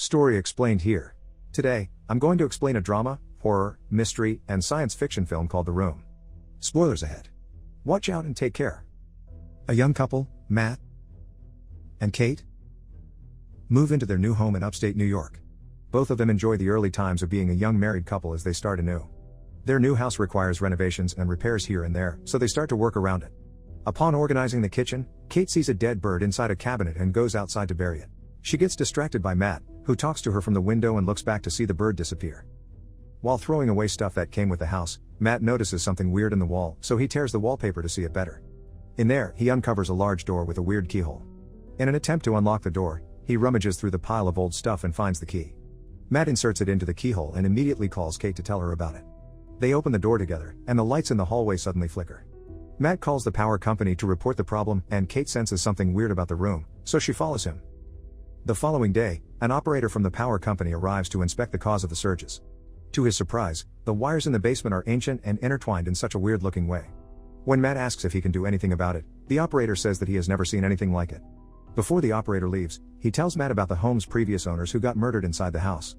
Story explained here. Today, I'm going to explain a drama, horror, mystery, and science fiction film called The Room. Spoilers ahead. Watch out and take care. A young couple, Matt and Kate, move into their new home in upstate New York. Both of them enjoy the early times of being a young married couple as they start anew. Their new house requires renovations and repairs here and there, so they start to work around it. Upon organizing the kitchen, Kate sees a dead bird inside a cabinet and goes outside to bury it. She gets distracted by Matt, who talks to her from the window and looks back to see the bird disappear. While throwing away stuff that came with the house, Matt notices something weird in the wall, so he tears the wallpaper to see it better. In there, he uncovers a large door with a weird keyhole. In an attempt to unlock the door, he rummages through the pile of old stuff and finds the key. Matt inserts it into the keyhole and immediately calls Kate to tell her about it. They open the door together, and the lights in the hallway suddenly flicker. Matt calls the power company to report the problem, and Kate senses something weird about the room, so she follows him. The following day, an operator from the power company arrives to inspect the cause of the surges. To his surprise, the wires in the basement are ancient and intertwined in such a weird-looking way. When Matt asks if he can do anything about it, the operator says that he has never seen anything like it. Before the operator leaves, he tells Matt about the home's previous owners who got murdered inside the house.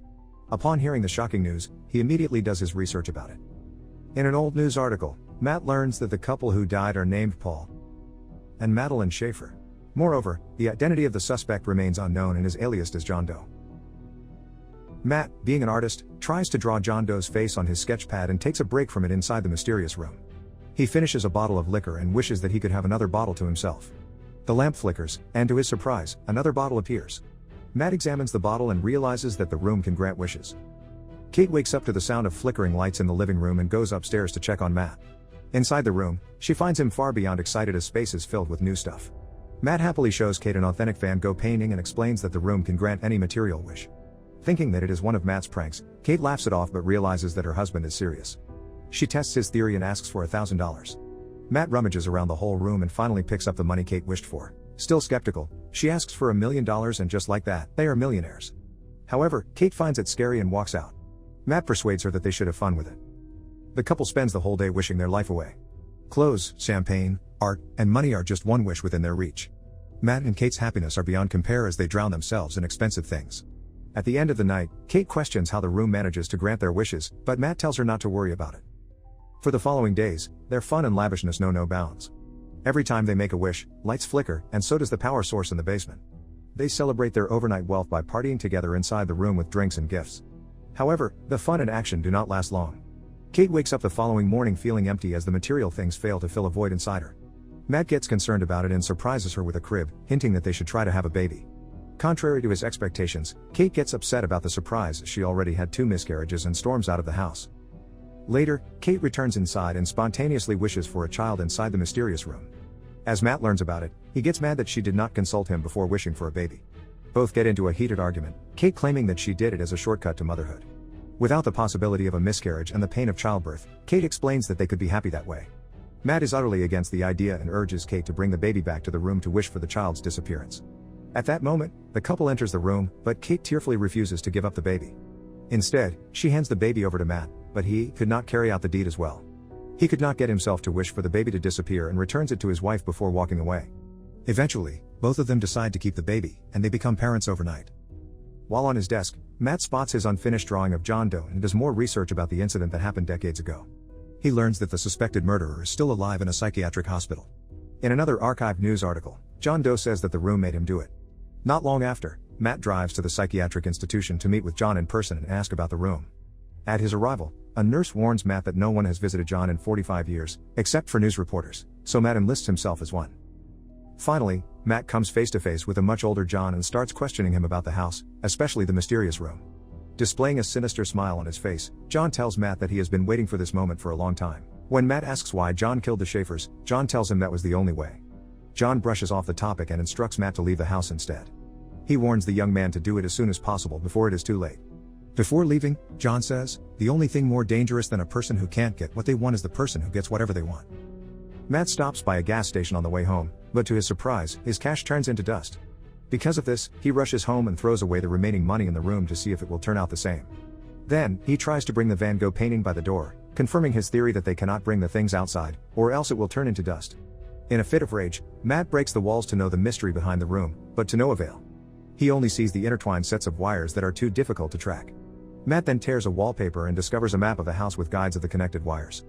Upon hearing the shocking news, he immediately does his research about it. In an old news article, Matt learns that the couple who died are named Paul and Madeline Schaefer. Moreover, the identity of the suspect remains unknown and is aliased as John Doe. Matt, being an artist, tries to draw John Doe's face on his sketch pad and takes a break from it inside the mysterious room. He finishes a bottle of liquor and wishes that he could have another bottle to himself. The lamp flickers, and to his surprise, another bottle appears. Matt examines the bottle and realizes that the room can grant wishes. Kate wakes up to the sound of flickering lights in the living room and goes upstairs to check on Matt. Inside the room, she finds him far beyond excited as space is filled with new stuff. Matt happily shows Kate an authentic Van Gogh painting and explains that the room can grant any material wish. Thinking that it is one of Matt's pranks, Kate laughs it off but realizes that her husband is serious. She tests his theory and asks for $1,000. Matt rummages around the whole room and finally picks up the money Kate wished for. Still skeptical, she asks for $1 million and just like that, they are millionaires. However, Kate finds it scary and walks out. Matt persuades her that they should have fun with it. The couple spends the whole day wishing their life away. Clothes, champagne, art, and money are just one wish within their reach. Matt and Kate's happiness are beyond compare as they drown themselves in expensive things. At the end of the night, Kate questions how the room manages to grant their wishes, but Matt tells her not to worry about it. For the following days, their fun and lavishness know no bounds. Every time they make a wish, lights flicker, and so does the power source in the basement. They celebrate their overnight wealth by partying together inside the room with drinks and gifts. However, the fun and action do not last long. Kate wakes up the following morning feeling empty as the material things fail to fill a void inside her. Matt gets concerned about it and surprises her with a crib, hinting that they should try to have a baby. Contrary to his expectations, Kate gets upset about the surprise as she already had 2 miscarriages and storms out of the house. Later, Kate returns inside and spontaneously wishes for a child inside the mysterious room. As Matt learns about it, he gets mad that she did not consult him before wishing for a baby. Both get into a heated argument, Kate claiming that she did it as a shortcut to motherhood. Without the possibility of a miscarriage and the pain of childbirth, Kate explains that they could be happy that way. Matt is utterly against the idea and urges Kate to bring the baby back to the room to wish for the child's disappearance. At that moment, the couple enters the room, but Kate tearfully refuses to give up the baby. Instead, she hands the baby over to Matt, but he could not carry out the deed as well. He could not get himself to wish for the baby to disappear and returns it to his wife before walking away. Eventually, both of them decide to keep the baby, and they become parents overnight. While on his desk, Matt spots his unfinished drawing of John Doe and does more research about the incident that happened decades ago. He learns that the suspected murderer is still alive in a psychiatric hospital. In another archived news article, John Doe says that the room made him do it. Not long after, Matt drives to the psychiatric institution to meet with John in person and ask about the room. At his arrival, a nurse warns Matt that no one has visited John in 45 years, except for news reporters, so Matt enlists himself as one. Finally, Matt comes face to face with a much older John and starts questioning him about the house, especially the mysterious room. Displaying a sinister smile on his face, John tells Matt that he has been waiting for this moment for a long time. When Matt asks why John killed the Schaefers, John tells him that was the only way. John brushes off the topic and instructs Matt to leave the house instead. He warns the young man to do it as soon as possible before it is too late. Before leaving, John says, "The only thing more dangerous than a person who can't get what they want is the person who gets whatever they want." Matt stops by a gas station on the way home, but to his surprise, his cash turns into dust. Because of this, he rushes home and throws away the remaining money in the room to see if it will turn out the same. Then, he tries to bring the Van Gogh painting by the door, confirming his theory that they cannot bring the things outside, or else it will turn into dust. In a fit of rage, Matt breaks the walls to know the mystery behind the room, but to no avail. He only sees the intertwined sets of wires that are too difficult to track. Matt then tears a wallpaper and discovers a map of the house with guides of the connected wires.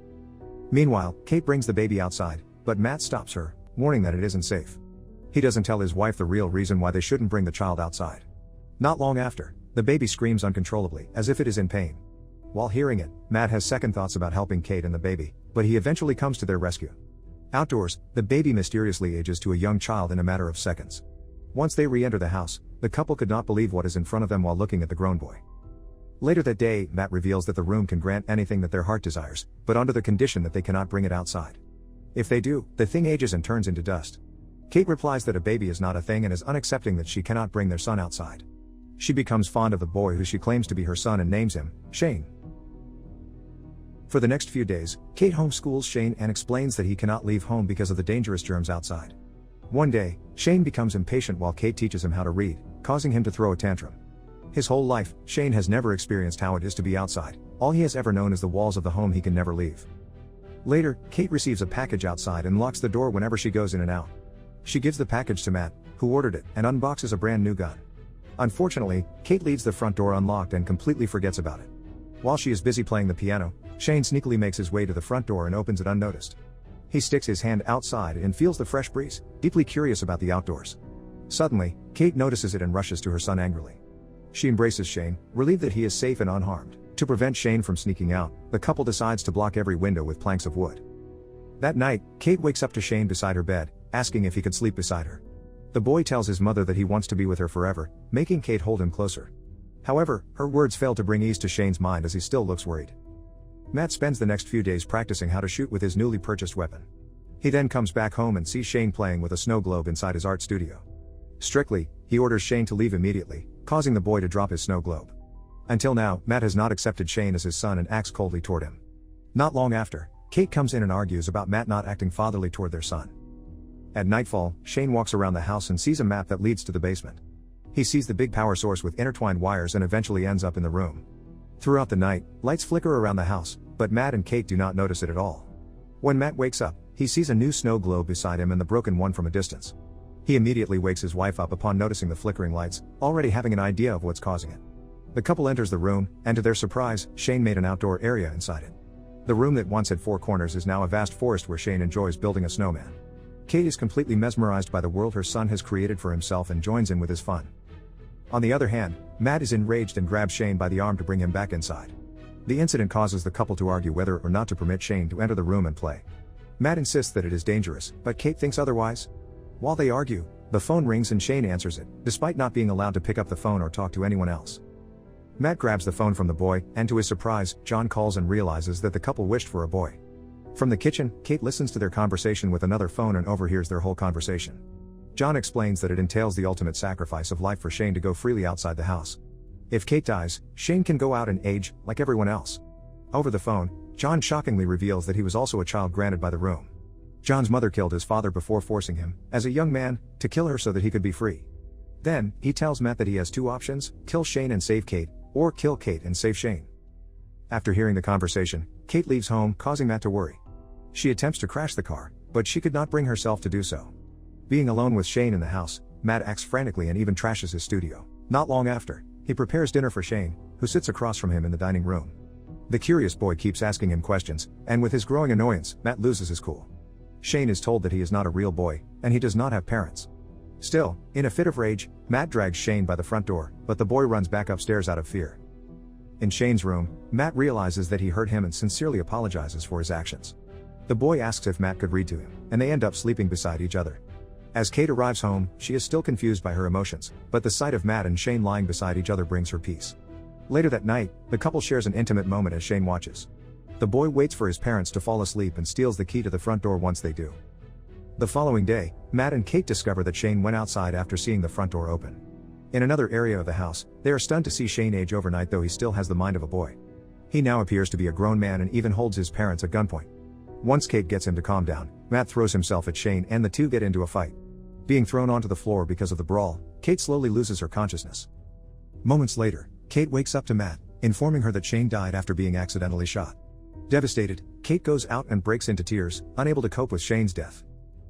Meanwhile, Kate brings the baby outside, but Matt stops her, warning that it isn't safe. He doesn't tell his wife the real reason why they shouldn't bring the child outside. Not long after, the baby screams uncontrollably, as if it is in pain. While hearing it, Matt has second thoughts about helping Kate and the baby, but he eventually comes to their rescue. Outdoors, the baby mysteriously ages to a young child in a matter of seconds. Once they re-enter the house, the couple could not believe what is in front of them while looking at the grown boy. Later that day, Matt reveals that the room can grant anything that their heart desires, but under the condition that they cannot bring it outside. If they do, the thing ages and turns into dust. Kate replies that a baby is not a thing and is unaccepting that she cannot bring their son outside. She becomes fond of the boy who she claims to be her son and names him Shane. For the next few days, Kate homeschools Shane and explains that he cannot leave home because of the dangerous germs outside. One day, Shane becomes impatient while Kate teaches him how to read, causing him to throw a tantrum. His whole life, Shane has never experienced how it is to be outside. All he has ever known is the walls of the home he can never leave. Later, Kate receives a package outside and locks the door whenever she goes in and out. She gives the package to Matt, who ordered it, and unboxes a brand new gun. Unfortunately, Kate leaves the front door unlocked and completely forgets about it. While she is busy playing the piano, Shane sneakily makes his way to the front door and opens it unnoticed. He sticks his hand outside and feels the fresh breeze, deeply curious about the outdoors. Suddenly, Kate notices it and rushes to her son angrily. She embraces Shane, relieved that he is safe and unharmed. To prevent Shane from sneaking out, the couple decides to block every window with planks of wood. That night, Kate wakes up to Shane beside her bed, asking if he could sleep beside her. The boy tells his mother that he wants to be with her forever, making Kate hold him closer. However, her words fail to bring ease to Shane's mind as he still looks worried. Matt spends the next few days practicing how to shoot with his newly purchased weapon. He then comes back home and sees Shane playing with a snow globe inside his art studio. Strictly, he orders Shane to leave immediately, causing the boy to drop his snow globe. Until now, Matt has not accepted Shane as his son and acts coldly toward him. Not long after, Kate comes in and argues about Matt not acting fatherly toward their son. At nightfall, Shane walks around the house and sees a map that leads to the basement. He sees the big power source with intertwined wires and eventually ends up in the room. Throughout the night, lights flicker around the house, but Matt and Kate do not notice it at all. When Matt wakes up, he sees a new snow globe beside him and the broken one from a distance. He immediately wakes his wife up upon noticing the flickering lights, already having an idea of what's causing it. The couple enters the room, and to their surprise, Shane made an outdoor area inside it. The room that once had 4 corners is now a vast forest where Shane enjoys building a snowman. Kate is completely mesmerized by the world her son has created for himself and joins in with his fun. On the other hand, Matt is enraged and grabs Shane by the arm to bring him back inside. The incident causes the couple to argue whether or not to permit Shane to enter the room and play. Matt insists that it is dangerous, but Kate thinks otherwise. While they argue, the phone rings and Shane answers it, despite not being allowed to pick up the phone or talk to anyone else. Matt grabs the phone from the boy, and to his surprise, John calls and realizes that the couple wished for a boy. From the kitchen, Kate listens to their conversation with another phone and overhears their whole conversation. John explains that it entails the ultimate sacrifice of life for Shane to go freely outside the house. If Kate dies, Shane can go out and age, like everyone else. Over the phone, John shockingly reveals that he was also a child granted by the room. John's mother killed his father before forcing him, as a young man, to kill her so that he could be free. Then, he tells Matt that he has 2 options, kill Shane and save Kate, or kill Kate and save Shane. After hearing the conversation, Kate leaves home, causing Matt to worry. She attempts to crash the car, but she could not bring herself to do so. Being alone with Shane in the house, Matt acts frantically and even trashes his studio. Not long after, he prepares dinner for Shane, who sits across from him in the dining room. The curious boy keeps asking him questions, and with his growing annoyance, Matt loses his cool. Shane is told that he is not a real boy, and he does not have parents. Still, in a fit of rage, Matt drags Shane by the front door, but the boy runs back upstairs out of fear. In Shane's room, Matt realizes that he hurt him and sincerely apologizes for his actions. The boy asks if Matt could read to him, and they end up sleeping beside each other. As Kate arrives home, she is still confused by her emotions, but the sight of Matt and Shane lying beside each other brings her peace. Later that night, the couple shares an intimate moment as Shane watches. The boy waits for his parents to fall asleep and steals the key to the front door once they do. The following day, Matt and Kate discover that Shane went outside after seeing the front door open. In another area of the house, they are stunned to see Shane age overnight, though he still has the mind of a boy. He now appears to be a grown man and even holds his parents at gunpoint. Once Kate gets him to calm down, Matt throws himself at Shane and the two get into a fight. Being thrown onto the floor because of the brawl, Kate slowly loses her consciousness. Moments later, Kate wakes up to Matt, informing her that Shane died after being accidentally shot. Devastated, Kate goes out and breaks into tears, unable to cope with Shane's death.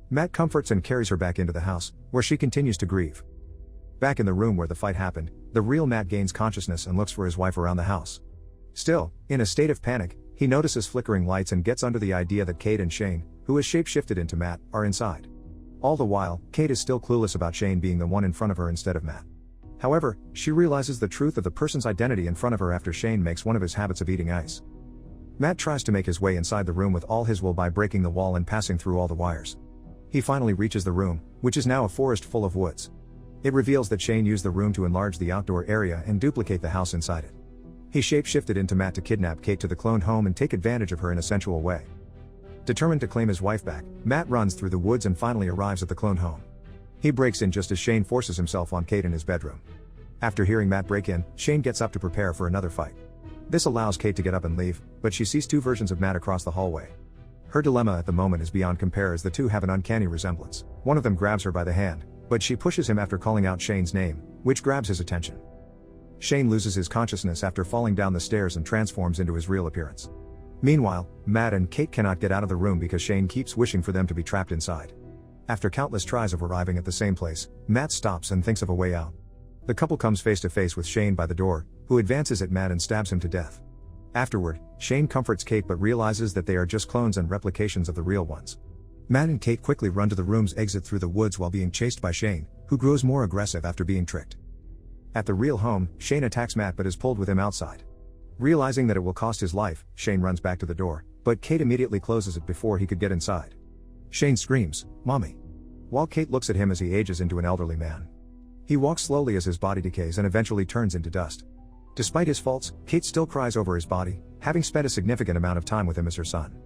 Matt comforts and carries her back into the house, where she continues to grieve. Back in the room where the fight happened, the real Matt gains consciousness and looks for his wife around the house. Still, in a state of panic, he notices flickering lights and gets under the idea that Kate and Shane, who has shapeshifted into Matt, are inside. All the while, Kate is still clueless about Shane being the one in front of her instead of Matt. However, she realizes the truth of the person's identity in front of her after Shane makes one of his habits of eating ice. Matt tries to make his way inside the room with all his will by breaking the wall and passing through all the wires. He finally reaches the room, which is now a forest full of woods. It reveals that Shane used the room to enlarge the outdoor area and duplicate the house inside it. He shapeshifted into Matt to kidnap Kate to the cloned home and take advantage of her in a sensual way. Determined to claim his wife back, Matt runs through the woods and finally arrives at the cloned home. He breaks in just as Shane forces himself on Kate in his bedroom. After hearing Matt break in, Shane gets up to prepare for another fight. This allows Kate to get up and leave, but she sees two versions of Matt across the hallway. Her dilemma at the moment is beyond compare as the two have an uncanny resemblance. One of them grabs her by the hand, but she pushes him after calling out Shane's name, which grabs his attention. Shane loses his consciousness after falling down the stairs and transforms into his real appearance. Meanwhile, Matt and Kate cannot get out of the room because Shane keeps wishing for them to be trapped inside. After countless tries of arriving at the same place, Matt stops and thinks of a way out. The couple comes face to face with Shane by the door, who advances at Matt and stabs him to death. Afterward, Shane comforts Kate but realizes that they are just clones and replications of the real ones. Matt and Kate quickly run to the room's exit through the woods while being chased by Shane, who grows more aggressive after being tricked. At the real home, Shane attacks Matt but is pulled with him outside. Realizing that it will cost his life, Shane runs back to the door, but Kate immediately closes it before he could get inside. Shane screams, "Mommy!" while Kate looks at him as he ages into an elderly man. He walks slowly as his body decays and eventually turns into dust. Despite his faults, Kate still cries over his body, having spent a significant amount of time with him as her son.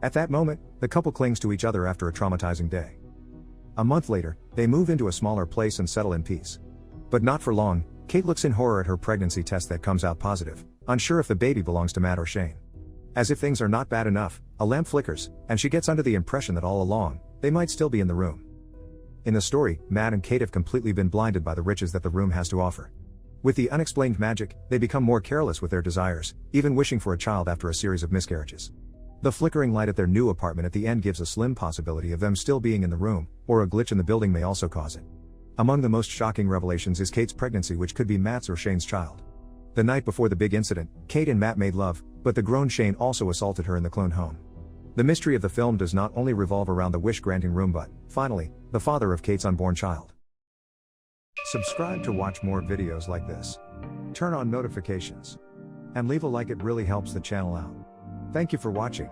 At that moment, the couple clings to each other after a traumatizing day. A month later, they move into a smaller place and settle in peace. But not for long. Kate looks in horror at her pregnancy test that comes out positive, unsure if the baby belongs to Matt or Shane. As if things are not bad enough, a lamp flickers, and she gets under the impression that all along, they might still be in the room. In the story, Matt and Kate have completely been blinded by the riches that the room has to offer. With the unexplained magic, they become more careless with their desires, even wishing for a child after a series of miscarriages. The flickering light at their new apartment at the end gives a slim possibility of them still being in the room, or a glitch in the building may also cause it. Among the most shocking revelations is Kate's pregnancy, which could be Matt's or Shane's child. The night before the big incident, Kate and Matt made love, but the grown Shane also assaulted her in the clone home. The mystery of the film does not only revolve around the wish-granting room but, finally, the father of Kate's unborn child. Subscribe to watch more videos like this. Turn on notifications. And leave a like, it really helps the channel out. Thank you for watching.